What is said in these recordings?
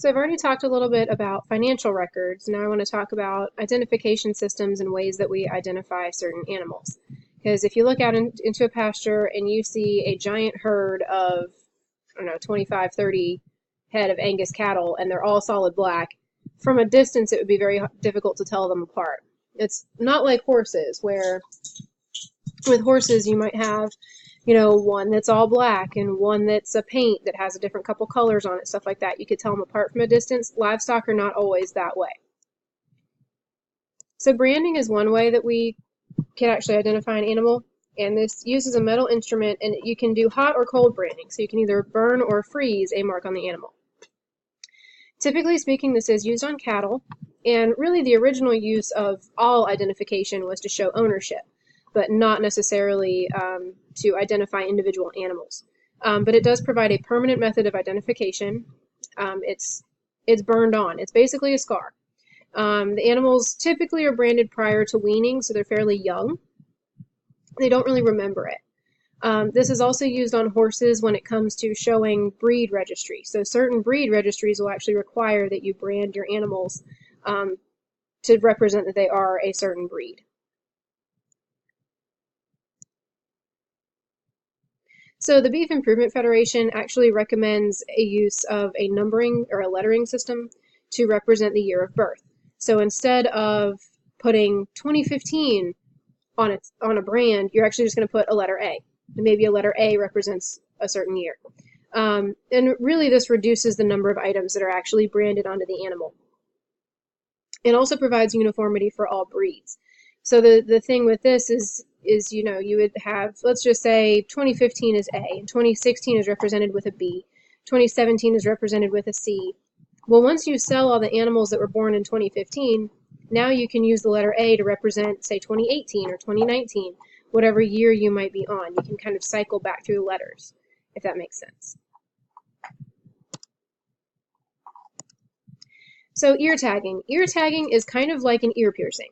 So I've already talked a little bit about financial records. Now I want to talk about identification systems and ways that we identify certain animals. Because if you look out into a pasture and you see a giant herd of, I don't know, 25, 30 head of Angus cattle and they're all solid black, from a distance it would be very difficult to tell them apart. It's not like horses, where with horses you might have, one that's all black and one that's a paint that has a different couple colors on it, stuff like that. You could tell them apart from a distance. Livestock are not always that way. So branding is one way that we can actually identify an animal, and this uses a metal instrument, and you can do hot or cold branding, so you can either burn or freeze a mark on the animal. Typically speaking, this is used on cattle, and really the original use of all identification was to show ownership, but not necessarily to identify individual animals. But it does provide a permanent method of identification. It's burned on. It's basically a scar. The animals typically are branded prior to weaning, so they're fairly young. They don't really remember it. This is also used on horses when it comes to showing breed registry. So certain breed registries will actually require that you brand your animals to represent that they are a certain breed. So the Beef Improvement Federation actually recommends a use of a numbering or a lettering system to represent the year of birth. So instead of putting 2015 on a brand, you're actually just going to put a letter A. And maybe a letter A represents a certain year. And really this reduces the number of items that are actually branded onto the animal. It also provides uniformity for all breeds. So the thing with this is you would have, let's just say 2015 is A, and 2016 is represented with a B, 2017 is represented with a C. Well, once you sell all the animals that were born in 2015, now you can use the letter A to represent, say, 2018 or 2019, whatever year you might be on. You can kind of cycle back through the letters, if that makes sense. So ear tagging. Ear tagging is kind of like an ear piercing.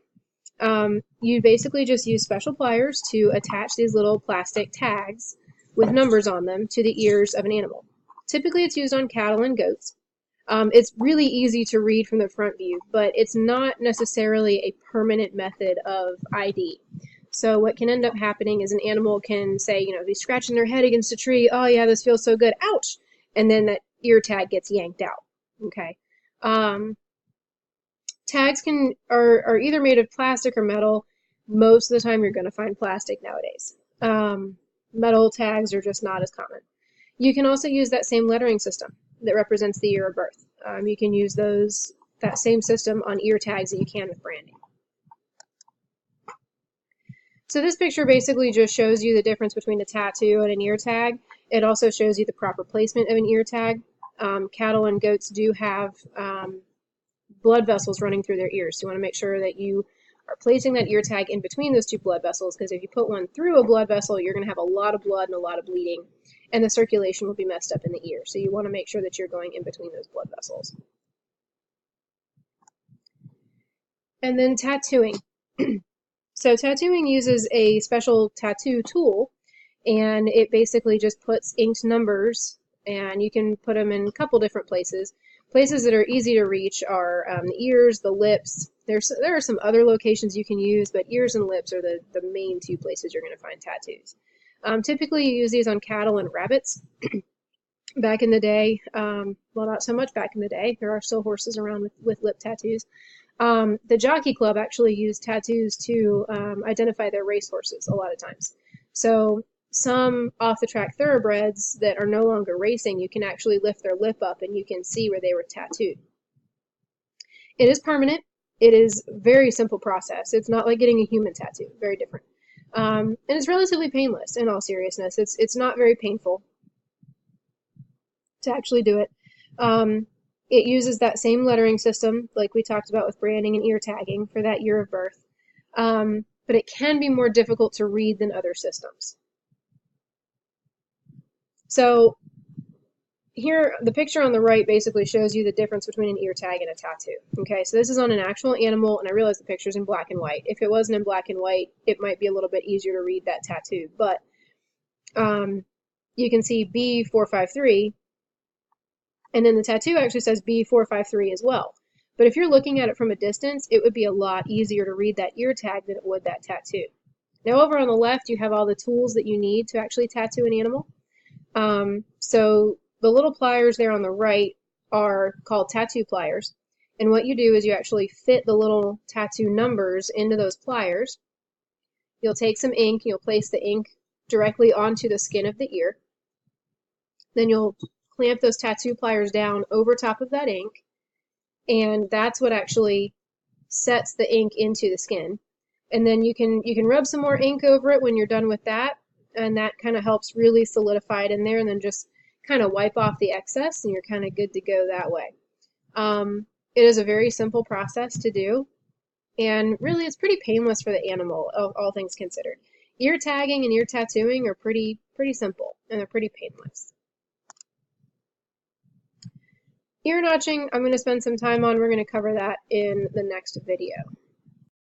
You basically just use special pliers to attach these little plastic tags with numbers on them to the ears of an animal. Typically it's used on cattle and goats. It's really easy to read from the front view, but it's not necessarily a permanent method of ID. So what can end up happening is an animal can say, be scratching their head against a tree, oh yeah, this feels so good, ouch! And then that ear tag gets yanked out, okay? Tags are either made of plastic or metal. Most of the time you're going to find plastic nowadays. Metal tags are just not as common. You can also use that same lettering system that represents the year of birth. You can use that same system on ear tags that you can with branding. So this picture basically just shows you the difference between a tattoo and an ear tag. It also shows you the proper placement of an ear tag. Cattle and goats do have blood vessels running through their ears. So you want to make sure that you are placing that ear tag in between those two blood vessels, because if you put one through a blood vessel, you're going to have a lot of blood and a lot of bleeding, and the circulation will be messed up in the ear. So you want to make sure that you're going in between those blood vessels. And then tattooing. So tattooing uses a special tattoo tool, and it basically just puts inked numbers, and you can put them in a couple different places. Places that are easy to reach are the ears, the lips. There are some other locations you can use, but ears and lips are the main two places you're going to find tattoos. Typically you use these on cattle and rabbits. Back in the day, well, not so much back in the day, there are still horses around with lip tattoos. The Jockey Club actually used tattoos to identify their racehorses a lot of times. So some off-the-track thoroughbreds that are no longer racing, you can actually lift their lip up and you can see where they were tattooed. It is permanent. It is a very simple process. It's not like getting a human tattoo. Very different. And it's relatively painless, in all seriousness. It's not very painful to actually do it. It uses that same lettering system like we talked about with branding and ear tagging for that year of birth. But it can be more difficult to read than other systems. So here, the picture on the right basically shows you the difference between an ear tag and a tattoo. Okay, so this is on an actual animal, and I realize the picture's in black and white. If it wasn't in black and white, it might be a little bit easier to read that tattoo. But you can see B453 And then the tattoo actually says B453 as well. But if you're looking at it from a distance, it would be a lot easier to read that ear tag than it would that tattoo. Now over on the left, you have all the tools that you need to actually tattoo an animal. So the little pliers there on the right are called tattoo pliers. And what you do is you actually fit the little tattoo numbers into those pliers. You'll take some ink, you'll place the ink directly onto the skin of the ear. Then you'll clamp those tattoo pliers down over top of that ink, and that's what actually sets the ink into the skin. And then you can rub some more ink over it when you're done with that, and that kind of helps really solidify it in there, and then just kind of wipe off the excess, and you're kind of good to go that way. It is a very simple process to do, and really it's pretty painless for the animal, all things considered. Ear tagging and ear tattooing are pretty simple, and they're pretty painless. Ear notching, I'm going to spend some time on. We're going to cover that in the next video.